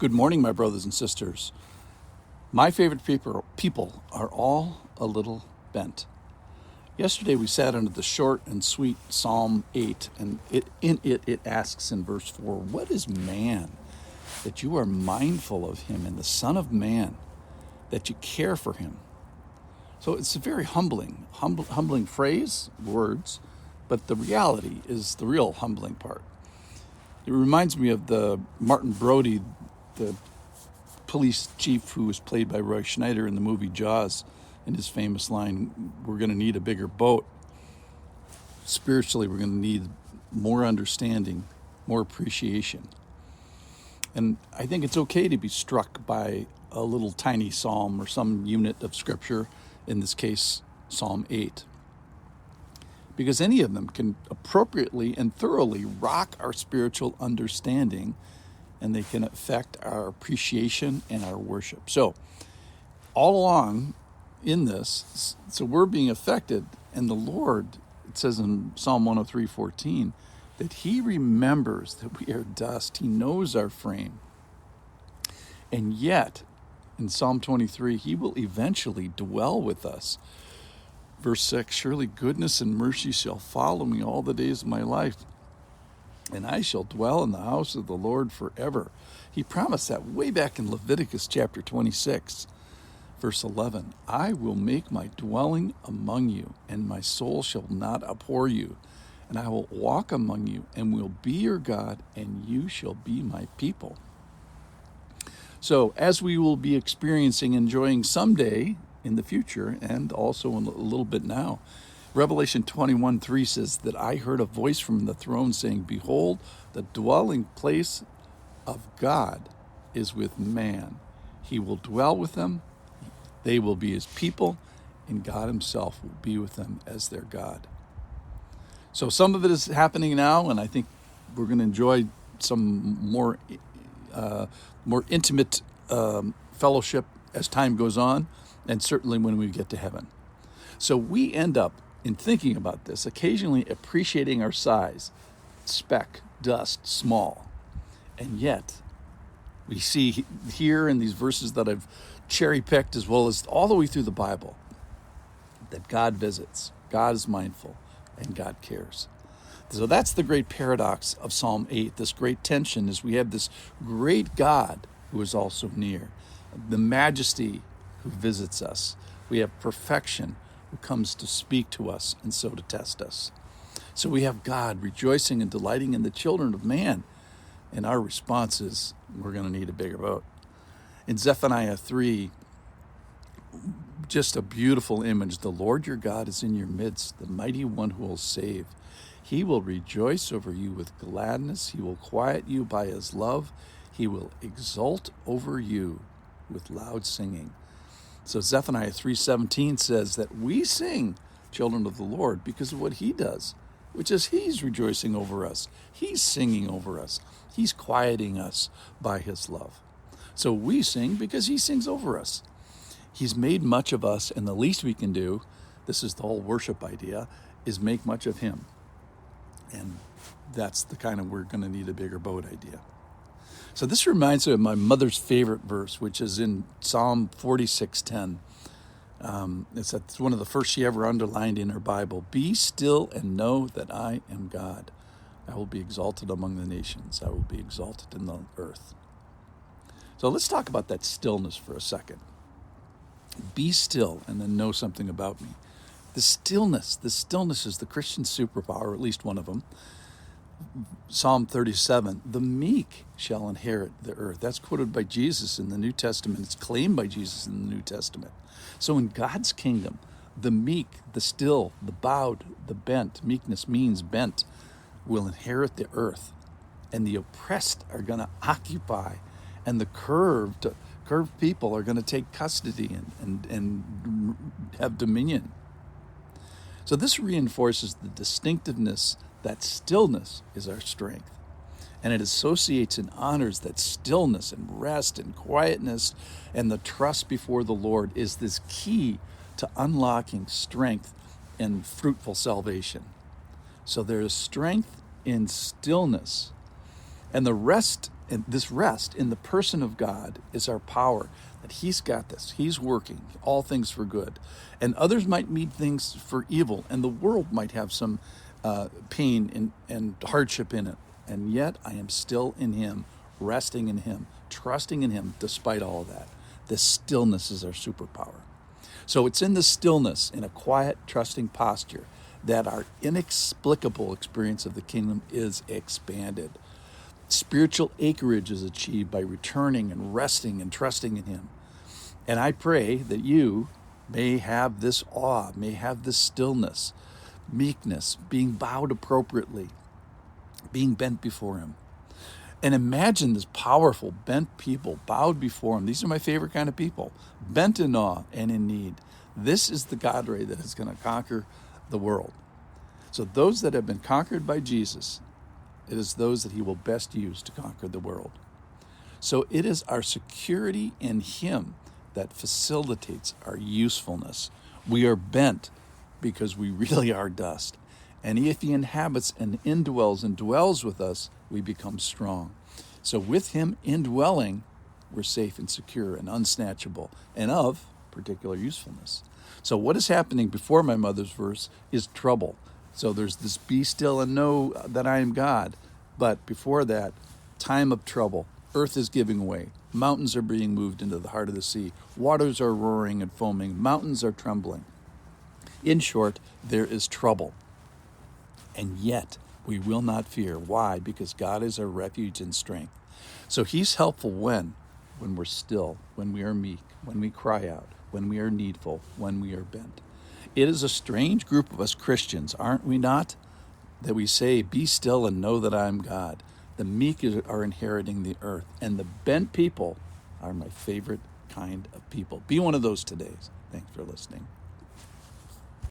Good morning, my brothers and sisters. My favorite people are all a little bent. Yesterday we sat under the short and sweet Psalm 8, and it asks in verse 4, "What is man that you are mindful of him, and the Son of Man that you care for him?" So it's a very humbling phrase, words, but the reality is the real humbling part. It reminds me of the Martin Brody, the police chief who was played by Roy Schneider in the movie Jaws, and his famous line, "We're going to need a bigger boat." Spiritually, we're going to need more understanding, more appreciation. And I think it's okay to be struck by a little tiny psalm or some unit of scripture, in this case, Psalm 8. Because any of them can appropriately and thoroughly rock our spiritual understanding, and they can affect our appreciation and our worship. So all along in this, so we're being affected, and the Lord, it says in Psalm 103:14, that he remembers that we are dust. He knows our frame. And yet, in Psalm 23, he will eventually dwell with us. Verse 6, "Surely goodness and mercy shall follow me all the days of my life, and I shall dwell in the house of the Lord forever." He promised that way back in Leviticus chapter 26, verse 11. "I will make my dwelling among you, and my soul shall not abhor you. And I will walk among you, and will be your God, and you shall be my people." So as we will be experiencing, enjoying someday in the future, and also in a little bit now, Revelation 21:3 says that I heard a voice from the throne saying, "Behold, the dwelling place of God is with man. He will dwell with them. They will be his people, and God himself will be with them as their God." So some of it is happening now, and I think we're going to enjoy some more intimate fellowship as time goes on, and certainly when we get to heaven. So we end up, in thinking about this, occasionally appreciating our size, speck, dust, small. And yet, we see here in these verses that I've cherry-picked, as well as all the way through the Bible, that God visits, God is mindful, and God cares. So that's the great paradox of Psalm 8, this great tension is we have this great God who is also near, the majesty who visits us. We have perfection who comes to speak to us and so to test us. So we have God rejoicing and delighting in the children of man, and our response is, we're going to need a bigger boat. In Zephaniah 3, just a beautiful image. "The Lord your God is in your midst, the mighty one who will save. He will rejoice over you with gladness. He will quiet you by his love. He will exult over you with loud singing." So Zephaniah 3:17 says that we sing, children of the Lord, because of what he does, which is he's rejoicing over us. He's singing over us. He's quieting us by his love. So we sing because he sings over us. He's made much of us, and the least we can do, this is the whole worship idea, is make much of him. And that's the kind of we're going to need a bigger boat idea. So this reminds me of my mother's favorite verse, which is in Psalm 46:10. It's one of the first she ever underlined in her Bible. "Be still and know that I am God. I will be exalted among the nations. I will be exalted in the earth." So let's talk about that stillness for a second. Be still and then know something about me. The stillness is the Christian superpower, or at least one of them. Psalm 37, "The meek shall inherit the earth." That's quoted by Jesus in the New Testament. It's claimed by Jesus in the New Testament. So in God's kingdom, the meek, the still, the bowed, the bent, meekness means bent, will inherit the earth. And the oppressed are going to occupy, and the curved people are going to take custody and have dominion. So this reinforces the distinctiveness that stillness is our strength. And it associates and honors that stillness and rest and quietness and the trust before the Lord is this key to unlocking strength and fruitful salvation. So there is strength in stillness. And the rest And this rest in the person of God is our power, that he's got this. He's working all things for good. And others might mean things for evil, and the world might have some pain and hardship in it. And yet I am still in him, resting in him, trusting in him despite all of that. The stillness is our superpower. So it's in the stillness, in a quiet, trusting posture, that our inexplicable experience of the kingdom is expanded. Spiritual acreage is achieved by returning and resting and trusting in him. And I pray that you may have this awe, may have this stillness, meekness, being bowed appropriately, being bent before him. And imagine this powerful, bent people bowed before him. These are my favorite kind of people, bent in awe and in need. This is the God ray that is going to conquer the world. So those that have been conquered by Jesus, it is those that he will best use to conquer the world. So it is our security in him that facilitates our usefulness. We are bent because we really are dust. And if he inhabits and indwells and dwells with us, we become strong. So with him indwelling, we're safe and secure and unsnatchable and of particular usefulness. So what is happening before my mother's verse is trouble. So there's this be still and know that I am God. But before that, time of trouble. Earth is giving way. Mountains are being moved into the heart of the sea. Waters are roaring and foaming. Mountains are trembling. In short, there is trouble. And yet we will not fear. Why? Because God is our refuge and strength. So he's helpful when we're still, when we are meek, when we cry out, when we are needful, when we are bent. It is a strange group of us Christians, aren't we not? That we say, be still and know that I am God. The meek are inheriting the earth, and the bent people are my favorite kind of people. Be one of those today. Thanks for listening.